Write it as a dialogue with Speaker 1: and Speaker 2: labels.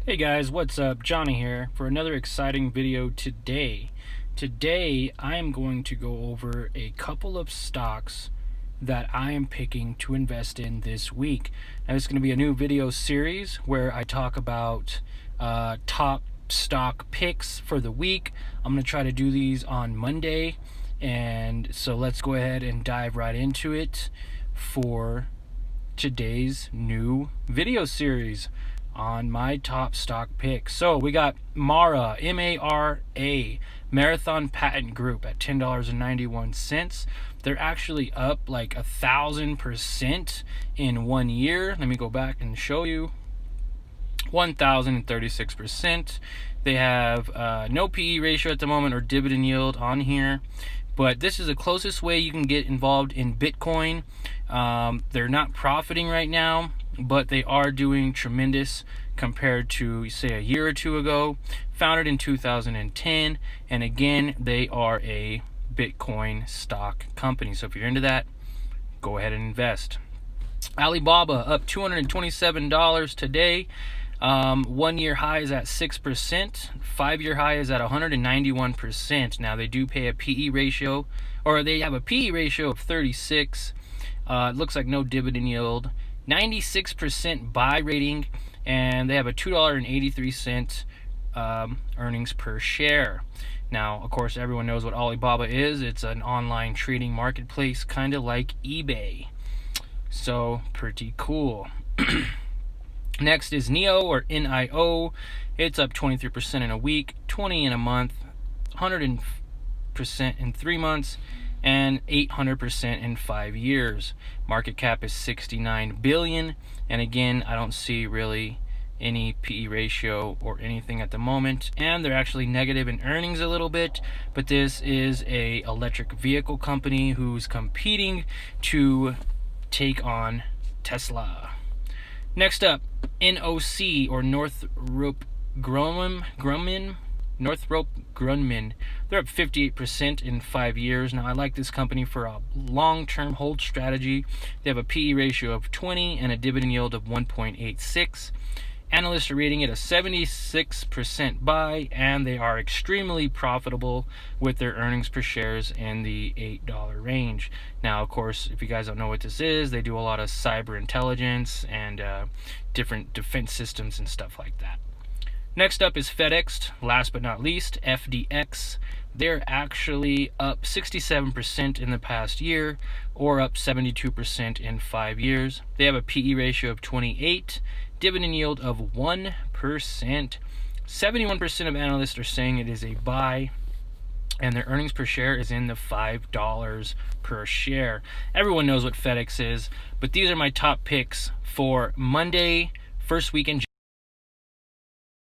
Speaker 1: Hey guys, what's up? Johnny here for another exciting video today. Today I am going to go over a couple of stocks that I am picking to invest in this week. Now it's going to be a new video series where I talk about top stock picks for the week. I'm going to try to do these on Monday, and so let's go ahead and dive right into it for today's new video series on my top stock picks. So we got Mara, M-A-R-A, Marathon Patent Group at $10.91. They're actually up like 1,000% in 1 year. Let me go back and show you. 1,036%. They have no PE ratio at the moment or dividend yield on here, but this is the closest way you can get involved in Bitcoin. They're not profiting right now, but they are doing tremendous compared to, say, a year or two ago. Founded in 2010, and again, they are a Bitcoin stock company. So if you're into that, go ahead and invest. Alibaba up $227 today. 1 year high is at 6%. 5 year high is at 191%. Now they do pay a PE ratio, or they have a PE ratio of 36. It looks like no dividend yield. 96% buy rating, and they have a $2.83 earnings per share. Now, of course, everyone knows what Alibaba is. It's an online trading marketplace, kind of like eBay. So, pretty cool. Next is NIO, or NIO. It's up 23% in a week, 20% in a month, 100% in 3 months, and 800% in 5 years. Market cap is $69 billion, and again, I don't see really any PE ratio or anything at the moment, and they're actually negative in earnings a little bit, but this is a electric vehicle company who's competing to take on Tesla. Next up, NOC, or Northrop Grumman. They're up 58% in 5 years. Now, I like this company for a long-term hold strategy. They have a PE ratio of 20 and a dividend yield of 1.86. Analysts are rating it a 76% buy, and they are extremely profitable with their earnings per shares in the $8 range. Now, of course, if you guys don't know what this is, they do a lot of cyber intelligence and different defense systems and stuff like that. Next up is FedEx, last but not least, FDX. They're actually up 67% in the past year, or up 72% in 5 years. They have a PE ratio of 28, dividend yield of 1%. 71% of analysts are saying it is a buy, and their earnings per share is in the $5 per share. Everyone knows what FedEx is, but these are my top picks for Monday, first week in